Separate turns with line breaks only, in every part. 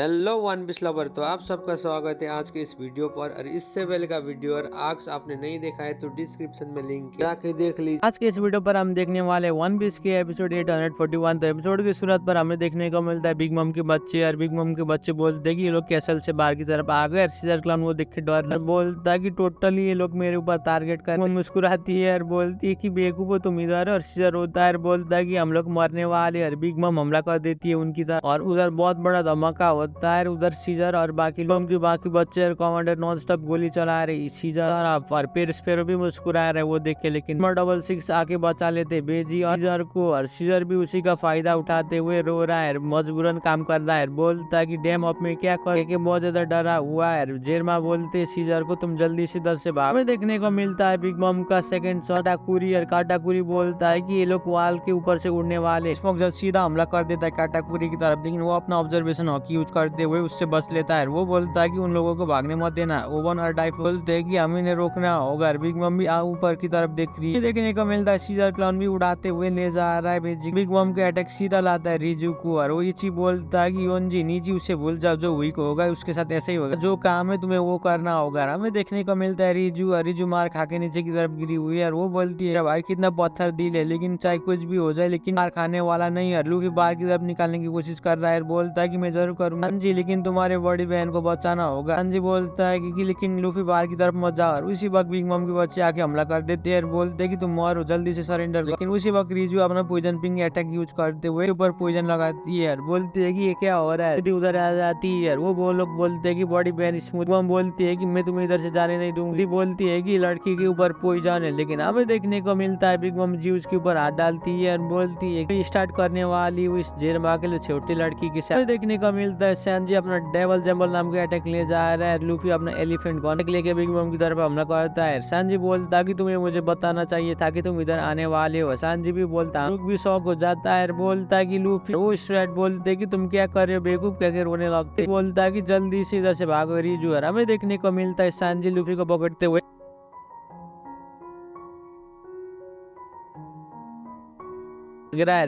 Hello one piece lover. तो आप सबका स्वागत है आज के इस वीडियो पर। और इससे पहले का वीडियो और आज आपने नहीं देखा है तो डिस्क्रिप्शन में लिंक है, जाके देख लीजिए।
आज के इस वीडियो पर हम देखने वाले वन पीस के एपिसोड 841। तो एपिसोड की शुरुआत पर हमें देखने को मिलता है बिग मम के बच्चे। और बिग मम के बच्चे बोलते हैं कि ये लोग कैसल से बाहर की तरफ आ गए। सीजर क्लाउन वो देख के डर बोलता है कि टोटली ये लोग मेरे ऊपर टारगेट कर। मुस्कुराती है और बोलती है कि बेवकूफ तुम इधर। और सीजर होता है और बोलता है कि हम लोग मरने वाले। और बिग मम हमला कर देती है उनकी तरफ और उधर बहुत बड़ा धमाका होता है। उधर सीजर और बाकी लोग के बाकी बच्चे और कमांडर नॉन स्टॉप गोली चला रहे। सीजर और पेरिस्फेरो भी मुस्कुरा रहे वो देख के। लेकिन डबल सिक्स आके बचा लेते बेजी और सीजर को। और सीजर भी उसी का फायदा उठाते हुए रो रहा है, मजबूरन काम कर रहा है। बोलता है कि डैम अब में क्या कर के बहुत ज्यादा डरा हुआ है। जेरमा बोलते सीजर को तुम जल्दी से इधर से भाग। हमें देखने को मिलता है बिग मम का सेकंड शॉट काटाकुरी। और काटाकुरी बोलता है कि ये लोग वाल के ऊपर से उड़ने वाले। स्मोक जब सीधा हमला कर देता है काटाकुरी की तरफ, लेकिन वो अपना ऑब्जर्वेशन हॉकी यूज करते हुए उससे बच लेता है। वो बोलता है कि उन लोगों को भागने मत देना। ओवन और डाइफ बोलते हैं कि हमें इन्हें रोकना होगा। बिग मम भी ऊपर की तरफ देख रही है। देखने को मिलता है सीजर क्लाउन भी उड़ाते हुए ले जा रहा है। बिग मम के अटैक सीधा लाता है रिजू को। और वो इची बोलता है कि योंजी नीजी उसे भूल जाओ, जो वीक होगा उसके साथ ऐसे ही होगा, जो काम है तुम्हें वो करना होगा। हमें देखने को मिलता है रिजू। और रिजू मार खा के नीचे की तरफ गिरी हुई है। और वो बोलती है भाई कितना पत्थर दिल है, लेकिन चाहे कुछ भी हो जाए लेकिन मार खाने वाला नहीं है। लूफी बाहर की तरफ निकालने की कोशिश कर रहा है। बोलता है कि मैं जरूर करूंगा जी, लेकिन तुम्हारे बड़ी बहन को बचाना होगा। जी बोलता है कि लेकिन लूफी बाहर की तरफ मत जाओ। और उसी वक्त बिग मम के बच्चे आके हमला कर देते हैं। बोलते हैं कि तुम मरो, जल्दी से सरेंडर। लेकिन उसी वक्त रिजू अपना पॉइजन पिंग अटैक यूज करते हुए ऊपर पॉइजन लगाती है। बोलती है कि ये क्या हो रहा है, उधर आ जाती है। वो लोग बोलते हैं कि बड़ी बहन स्मूथ मम बोलती है कि मैं तुम्हें इधर से जाने नहीं दूंगी। बोलती है कि लड़की के ऊपर पॉइजन है। लेकिन हमें देखने को मिलता है बिग मम जी उसके ऊपर हाथ डालती है और बोलती है कि स्टार्ट करने वाली उस जेरमा के लिए छोटी लड़की के साथ। देखने को मिलता है सैनजी अपना डेवल जंबल नाम के अटैक ले जा रहा है। लूफी अपना एलिफेंट कॉन्टेक्ट लेके बिग मम की तरफ हमला करता है। सैनजी बोलता है कि तुम्हें मुझे बताना चाहिए था कि तुम इधर आने वाले हो। सैनजी भी बोलता है, भी शौक हो जाता है। बोलता है कि लूफी वो स्ट्रेट बोलते कि तुम क्या कर रहे हो बेवकूफ, कहकर रोने लगते। बोलता है कि जल्दी से इधर से भागो रिजू। हमें देखने को मिलता है सैनजी लूफी को पकड़ते हुए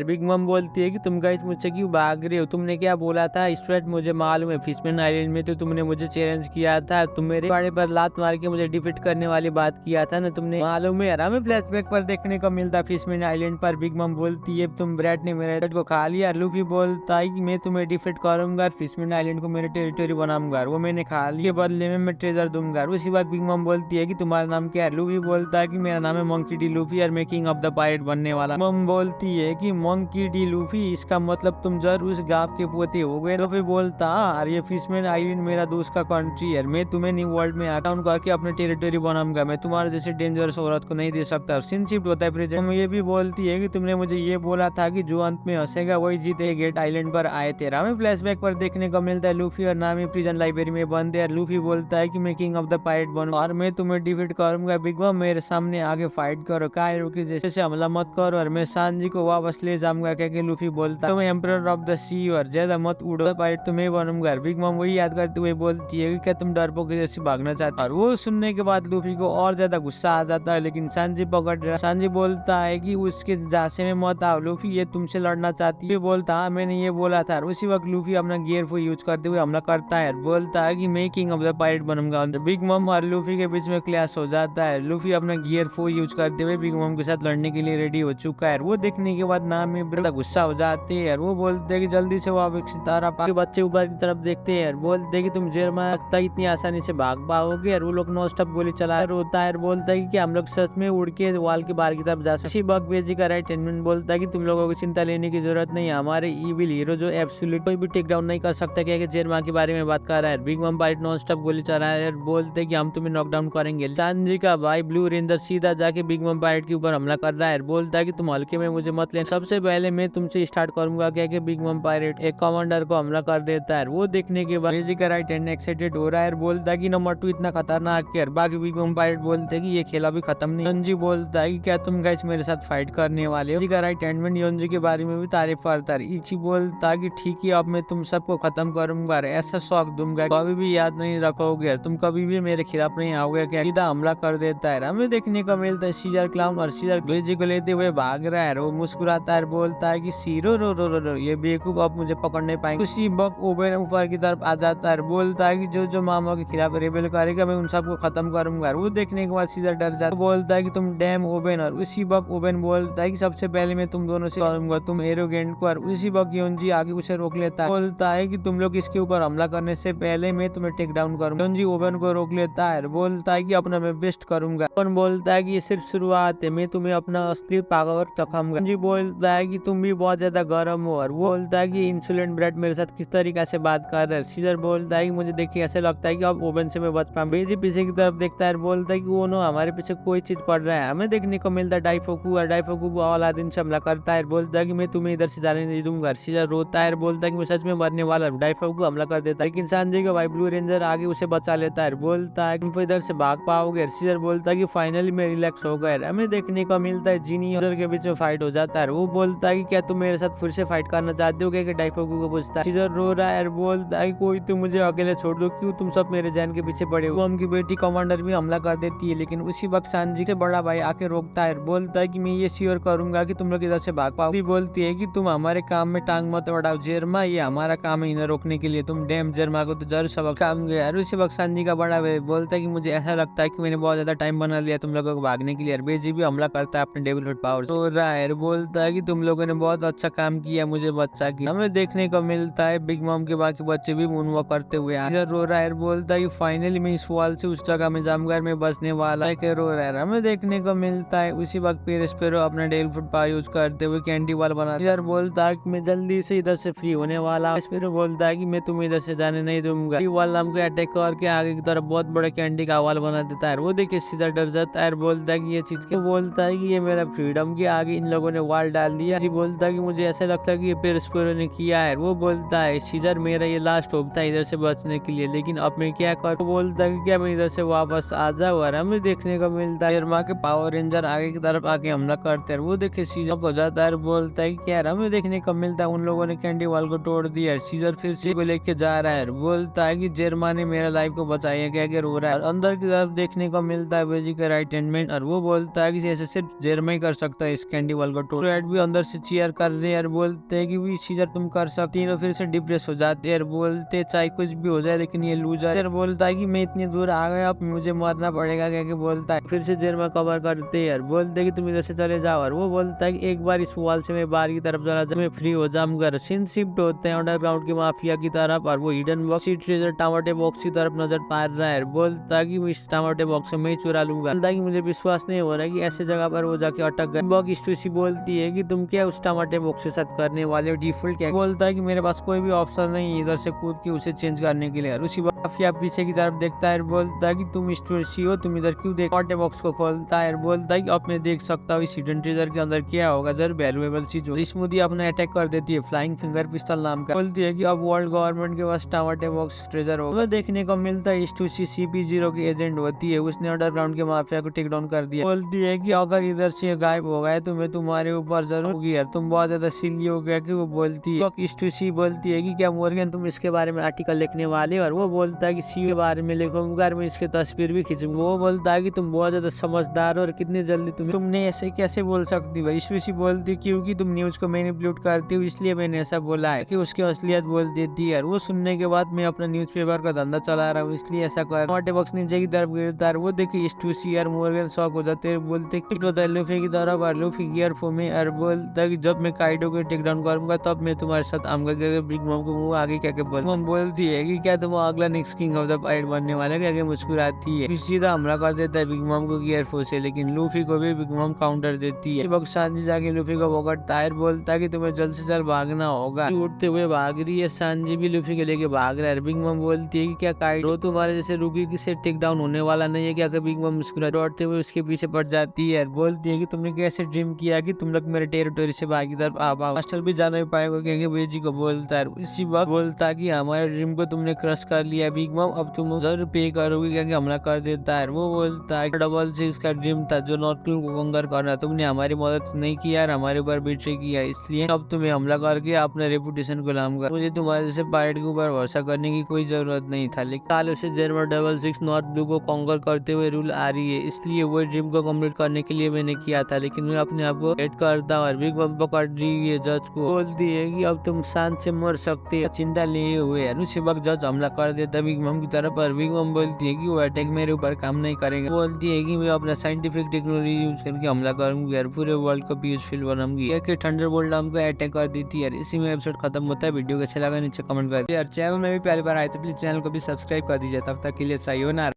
बिग मम बोलती है कि तुम गाइस मुझसे क्यों भाग रहे हो, तुमने क्या बोला था स्ट्रेट, मुझे मालूम है फिशमैन आइलैंड में तो तुमने मुझे चैलेंज किया था, तुम मेरे बाड़े पर लात मार के मुझे डिफीट करने वाली बात किया था ना तुमने, मालूम है। हमें फ्लैशबैक पर देखने को मिलता है फिशमैन आइलैंड पर। बिग मम बोलती है तुम ब्रैड ने मेरे को खा लिया। लूफी बोलता है कि मैं तुम्हें डिफीट करूंगा, फिशमैन आइलैंड को मेरे टेरिटरी बनाऊंगा, वो मैंने खा लिया, बदले में मैं ट्रेजर दूंगा। उसी बात बिग मम बोलती है कि तुम्हारा नाम क्या है। लूफी बोलता है कि मेरा नाम है मंकी डी लूफी और मैं किंग ऑफ द पायरेट बनने वाला। मम बोलती है कि मंकी डी लूफी, इसका मतलब तुम जरूर उस गांव के पोते हो गए। लूफी बोलता और ये फिशमैन आइलैंड मेरा दोस्त का कंट्री है, मैं तुम्हें न्यू वर्ल्ड में अकाउंट करके अपने टेरिटरी बनाऊंगा, मैं तुम्हारे जैसे डेंजरस औरत को नहीं दे सकता। और सीन शिफ्ट होता है प्रेजेंट में। ये भी बोलती है कि तुमने मुझे ये बोला था कि जो अंत में हंसेगा वही जीते। गेट आइलैंड पर आए थे। हमें फ्लैशबैक पर देखने को मिलता है लूफी और नामी प्रिजन लाइब्रेरी में बंद है। लूफी बोलता है कि मैं किंग ऑफ द पायरेट बनूंगा और मैं तुम्हें डिफीट करूंगा। बिग मम मेरे सामने आगे फाइट करो, कायरो के जैसे हमला मत करो और मैं सांजी को वापस ले जाऊंगा। क्या लूफी बोलता है तुम एम्परर ऑफ द सी और ज्यादा मत उड़ो, पायरेट तुम्हें बनूंगा। बिग मम वही याद करते हुए बोलती है कि क्या तुम डरपोक के जैसे भागना चाहते हो। और वो सुनने के बाद लूफी को और ज्यादा गुस्सा आ जाता है, लेकिन सांजी पकड़ रहा। सांजी बोलता है कि उसके जासे में मत आओ, लूफी ये तुमसे लड़ना चाहती है। बोलता है मैंने ये बोला था। उसी वक्त लूफी अपना गियर फो यूज करते हुए हमला करता है। बोलता है कि मैं किंग ऑफ द पायरेट बनूंगा। बिग मम और लूफी के बीच में क्लैश हो जाता है। लूफी अपना गियर फो यूज करते हुए बिग मम के साथ लड़ने के लिए रेडी हो चुका है। वो देखने के बाद नाम में गुस्सा हो जाते हैं। वो बोलते हैं कि जल्दी से वो सितारा के बच्चे ऊपर की तरफ देखते हैं। बोलते हैं कि तुम जेरमा लगता है इतनी आसानी से भाग पाओगे। और वो लोग नॉन स्टॉप गोली चला रोता है। बोलता है कि हम लोग सच में उड़ के वॉल के बाहर की तरफ जा सकते। इसी वक्त बेजी का राइट हैंड बोलता है कि तुम लोगों को चिंता लेने की जरूरत नहीं है, हमारे इविल हीरो जो एब्सोल्यूट कोई भी टेक डाउन नहीं कर सकता। क्या जेरमा के बारे में बात कर रहा है। बिग मम पायरेट नॉन स्टॉप गोली चला रहा है। बोलते हैं कि हम तुम्हें नॉकडाउन करेंगे। सांजी का भाई ब्लू रेंजर सीधा जाके बिग मम पायरेट के ऊपर हमला कर रहा है। बोलता है कि तुम हल्के में मुझे मत लेना, सबसे पहले मैं तुमसे स्टार्ट करूंगा। क्या बिग मम पायरेट एक कमांडर को हमला कर देता है। वो देखने के बाद बेजी का राइट हैंड एक्साइटेड हो रहा है। बोलता है कि नंबर 2 इतना खतरनाक है। बाकी बिग मम पायरेट बोलते हैं कि ये खेला भी खत्म नहीं। योंजी बोलता है कि क्या तुम गाइस मेरे साथ फाइट करने वाले हो। बेजी का राइट हैंड योंजी के बारे में भी तारीफ करता है। इची बोलता है कि ठीक है अब मैं तुम सबको खत्म करूंगा, ऐसा शौक दूंगा कभी भी याद नहीं रखोगे, तुम कभी भी मेरे खिलाफ नहीं आओगे। क्या सीधा हमला कर देता है। हमें देखने को मिलता है सीजर क्लाउन और सीजर बेजी को लेते हुए भाग रहा है। वो मुस्कुरा मुस्कुराता है, बोलता है कि सीरो रो रो रो रो, ये बेवकूफ अब मुझे पकड़ नहीं पाएंगे। उसी वक्त ओवेन ऊपर की तरफ आ जाता है, बोलता है कि जो जो मामा के खिलाफ रेबेल करेगा मैं उन सबको खत्म करूंगा। वो देखने के बाद सीजर डर जाता है, बोलता है कि तुम डैम ओवेन। और उसी वक्त ओवेन बोलता है कि सबसे पहले मैं तुम दोनों से करूंगा, तुम एरोगेंट को। और उसी वक्त योंजी आगे उसे रोक लेता है, बोलता है कि तुम लोग इसके ऊपर हमला करने से पहले मैं तुम्हें टेक डाउन करूंगा। योंजी ओवेन को रोक लेता है, बोलता है कि अपना मैं बेस्ट करूंगा। ओवेन बोलता है कि ये सिर्फ शुरुआत है, मैं तुम्हें अपना असली पावर चखाऊंगा। योंजी बोलता है कि तुम भी बहुत ज्यादा गर्म हो। और वो बोलता है कि इंसुलेंट ब्रेड मेरे साथ किस तरीके से बात कर रहा है। सीजर बोलता है कि मुझे देखिए ऐसे लगता है कि अब ओवेन से मैं बच पाऊं। बेजी पीछे की तरफ देखता है, बोलता है कि वो नो हमारे पीछे कोई चीज पड़ रहा है। हमें देखने को मिलता है डाइफोकू। और डाइफोकू अलादीन से हमला करता है, बोलता है कि मैं तुम्हें इधर से जाने नहीं दूंगा। सीजर रोता है, बोलता है कि मैं सच में मरने वाला हूं। डाइफोकू हमला कर देता है, लेकिन सांजी का भाई ब्लू रेंजर आगे उसे बचा लेता है, बोलता है तुम इधर से भाग पाओगे। सीजर बोलता है कि फाइनली मैं रिलैक्स हो गया। हमें देखने को मिलता है जीनी और के बीच में फाइट हो जाता है। वो बोलता है कि क्या तुम मेरे साथ फिर से फाइट करना चाहते हो क्या, कि डाइफोकू को पूछता है। सीजर रो रहा है, बोलता है कोई तुम मुझे अकेले छोड़ दो, क्यों तुम सब मेरे जैन के पीछे पड़े हो। वो उनकी बेटी कमांडर भी हमला कर देती है, लेकिन उसी वक्त सांजी से बड़ा भाई आके रोकता है, बोलता है कि मैं ये श्योर करूंगा कि तुम लोग इधर से भाग पाओ। बोलती है कि तुम हमारे काम में टांग मत बढ़ाओ जेरमा, ये हमारा काम है इन्हें रोकने के लिए, तुम डैम जेरमा को तो जरूर सबक काम गया। और उसी वक्त सांजी का बड़ा भाई बोलता है कि मुझे ऐसा लगता है कि मैंने बहुत ज्यादा टाइम बना लिया तुम लोगों को भागने के लिए। बेजी भी हमला करता है अपने डेविल हुड पावर से। तो रायर बोलता है कि तुम लोगों ने बहुत अच्छा काम किया मुझे बच्चा की। हमें देखने को मिलता है बिग मॉम के बाकी बच्चे भी मूनवॉक करते हुए। रो रायर बोलता है कि फाइनली मैं इस वॉल से उस जगह में जाऊंगा, मैं बचने वाला है। रो रायर हमें देखने को मिलता है उसी वक्त फिर स्पेरो अपना डेविल हुड पावर यूज करते हुए कैंडी वॉल बना। बोलता है कि मैं जल्दी से इधर से फ्री होने वाला। स्पेरो बोलता है कि मैं तुम्हें इधर से जाने नहीं दूंगा। वॉल नाम को अटैक करके आगे की तरफ बहुत बड़ा कैंडी का वॉल बना देता है। वो देखिए सीधा डर जाता है, बोलता है कि ये चीज क्या। बोलता है कि ये मेरा फ्रीडम के आगे इन लोगों ने वॉल डाल दिया। बोलता है कि मुझे ऐसा लगता है कि ये फिर स्पेरो ने किया है। वो बोलता है सीजर मेरा ये लास्ट होप था इधर से बचने के लिए, लेकिन अब मैं क्या करूं। बोलता है कि क्या मैं इधर से वापस आ जाऊं। और हमें देखने को मिलता है जेरमा के पावर रेंजर आगे की तरफ आके हमला करते हैं। वो देखे सीजर को जाता है, बोलता है कि क्या हमें देखने को मिलता है उन लोगों ने कैंडी वॉल को तोड़ दिया। सीजर फिर से को लेके जा रहा है, बोलता है कि जेरमा ने मेरा लाइफ को बचाया, क्या क्या रो रहा है। और अंदर की तरफ देखने को मिलता है बेजी का राइट हैंड मैन। और वो बोलता है कि ऐसे सिर्फ जेरमा ही कर सकता है इस कैंडी वॉल को तोड़। भी अंदर से चीयर कर रहे हैं, बोलते हैं कि सीजर तुम कर सकती हो। फिर से डिप्रेस हो जाते हैं, बोलते चाहे कुछ भी हो जाए लेकिन ये लूजर। बोलता है कि मैं इतनी दूर आ गया अब मुझे मरना पड़ेगा, क्या बोलता है। फिर से जेरमा कवर करते हैं, बोलते हैं कि तुम इधर से चले जाओ। और वो बोलता है कि एक बार इस वॉल से मैं बाहर की तरफ चला जाऊं, मैं फ्री हो जाऊंगा। सीन शिफ्ट होते हैं अंडरग्राउंड की माफिया की तरफ। और वो हिडन बॉक्स ट्रेजर टमाटे बॉक्स की तरफ नजर पा रहा है, बोलता है कि मैं इस टमाटे बॉक्स से मैं चुरा लूंगा। बोलता है कि मुझे विश्वास नहीं हो रहा है कि ऐसे जगह पर वो जाके अटक गए। बॉक्स बोलती है कि तुम क्या उस टमाटे बॉक्स के साथ करने वाले हो, डिफॉल्ट क्या। बोलता है कि मेरे पास कोई भी ऑप्शन नहीं इधर से कूद के उसे चेंज करने के लिए। उसी माफिया पीछे की तरफ देखता है, बोलता है कि तुम स्टोरी हो, तुम इधर क्यों देख। टमाटे बॉक्स को खोलता है, बोलता है कि अब मैं देख सकता हूँ इस हिडन ट्रेजर के अंदर क्या होगा, जरूर वैल्यूएबल चीज हो। स्मूदी अपना अटैक कर देती है फ्लाइंग फिंगर पिस्टल नाम का। बोलती है कि अब वर्ल्ड गवर्नमेंट के पास टमाटे बॉक्स ट्रेजर होगा। देखने को मिलता है स्टूसी CP0 की एजेंट होती है, उसने अंडरग्राउंड के माफिया को टेक डाउन कर दिया। बोलती है कि अगर इधर से गायब हो गए तो मैं तुम्हारे ऊपर जरूर होगी यार, तुम बहुत ज्यादा सिली हो गया। कि वो बोलती है स्टूसी बोलती है कि क्या मोर्गन तुम इसके बारे में आर्टिकल लिखने वाले हो। और वो बोलता है कि सी के बारे में लिखूंगा, मैं इसकी तस्वीर भी खींचूंगा। वो बोलता है कि तुम बहुत ज्यादा समझदार हो और कितनी जल्दी तुमने ऐसे कैसे बोल सकती हो। स्टूसी बोलती क्योंकि तुम न्यूज को मैनिपुलेट करती हो इसलिए मैंने ऐसा बोला है, कि उसकी असलियत बोल देती है। वो सुनने के बाद मैं अपना न्यूज़पेपर का धंधा चला रहा हूँ इसलिए ऐसा कर। टमाटे बॉक्स नीचे की तरफ गिरता है, वो देखिए स्टूसी और मोर्गन शॉक हो जाते हैं, बोलते लूफी की तरफ। और लूफी गियर फो में और बोलता है कि जब मैं काइडो को टेक डाउन करूंगा तब मैं तुम्हारे साथ आऊंगा। बिग मॉम को मुंह आगे क्या बोलती है कि क्या तुम अगला next king of the fight बनने वाले, क्या मुस्कुराती है। सीधा हमला कर देता है बिग मॉम को गियर फो से, लेकिन लूफी को भी बिग मॉम काउंटर देती है। वक्त सांजी जाके लूफी को पकड़ता है, बोलता है कि तुम्हें जल्द से जल्द भागना होगा। उठते हुए भाग रही है, सांजी भी लूफी के लेके भाग रहा है। बिग मॉम बोलती है कि क्या काइडो तुम्हारे जैसे रुकी की से टेक डाउन होने वाला नहीं है क्या। बिग मॉम मुस्कुरा दौड़ते हुए उसके पीछे पड़ जाती है, बोलती है कि तुमने कैसे ड्रीम किया कि तुम लोग मेरे टेरिटोरी से बाहर की तरफ आ पाओ, हॉस्टल भी जा नहीं पाएगा। क्योंकि बेजी को बोलता है, इसी वक्त बोलता है कि हमारे ड्रीम को तुमने क्रश कर लिया बिग मॉम अब तुम जरूर पे करोगी क्योंकि हमला कर देता है। वो बोलता है 666 का ड्रीम था जो नॉर्थ को कंकर करना, तुमने हमारी मदद नहीं की यार, हमारे ऊपर बिट्रे किया, इसलिए अब तुम्हें हमला करके अपने रेपुटेशन को गुलाम कर। मुझे तुम्हारे जैसे पायलट के ऊपर भरोसा करने की कोई जरूरत नहीं था, लेकिन सालों से जर्मन 66 नॉर्थ ब्लू को कॉन्कर करते हुए रूल आ रही है, इसलिए वो ड्रीम को कंप्लीट करने के लिए मैंने किया था। लेकिन मैं अपने आप को हेट करता हूँ और बिग मॉम पकड़ रही है जज को, बोलती है कि अब तुम शांत से मर सकते हो, चिंता लिए हुए है। उसी वक्त जज हमला कर देता बिग मॉम की तरफ, पर बिग मॉम बोलती है कि वो अटैक मेरे ऊपर काम नहीं करेंगे, बोलती है कि मैं अपना साइंटिफिक टेक्नोलॉजी यूज करके हमला करूंगी और पूरे वर्ल्ड को यूजफुल बनाऊंगी। कि थंडरबोल्ट हमको अटैक कर देती है। इसी में एपिसोड खत्म होता है। वीडियो को अच्छा लगा नीचे कमेंट कर यार, चैनल में भी पहली बार आए तो प्लीज चैनल को भी सब्सक्राइब कर दीजिए। तब तक के लिए सही हो ना।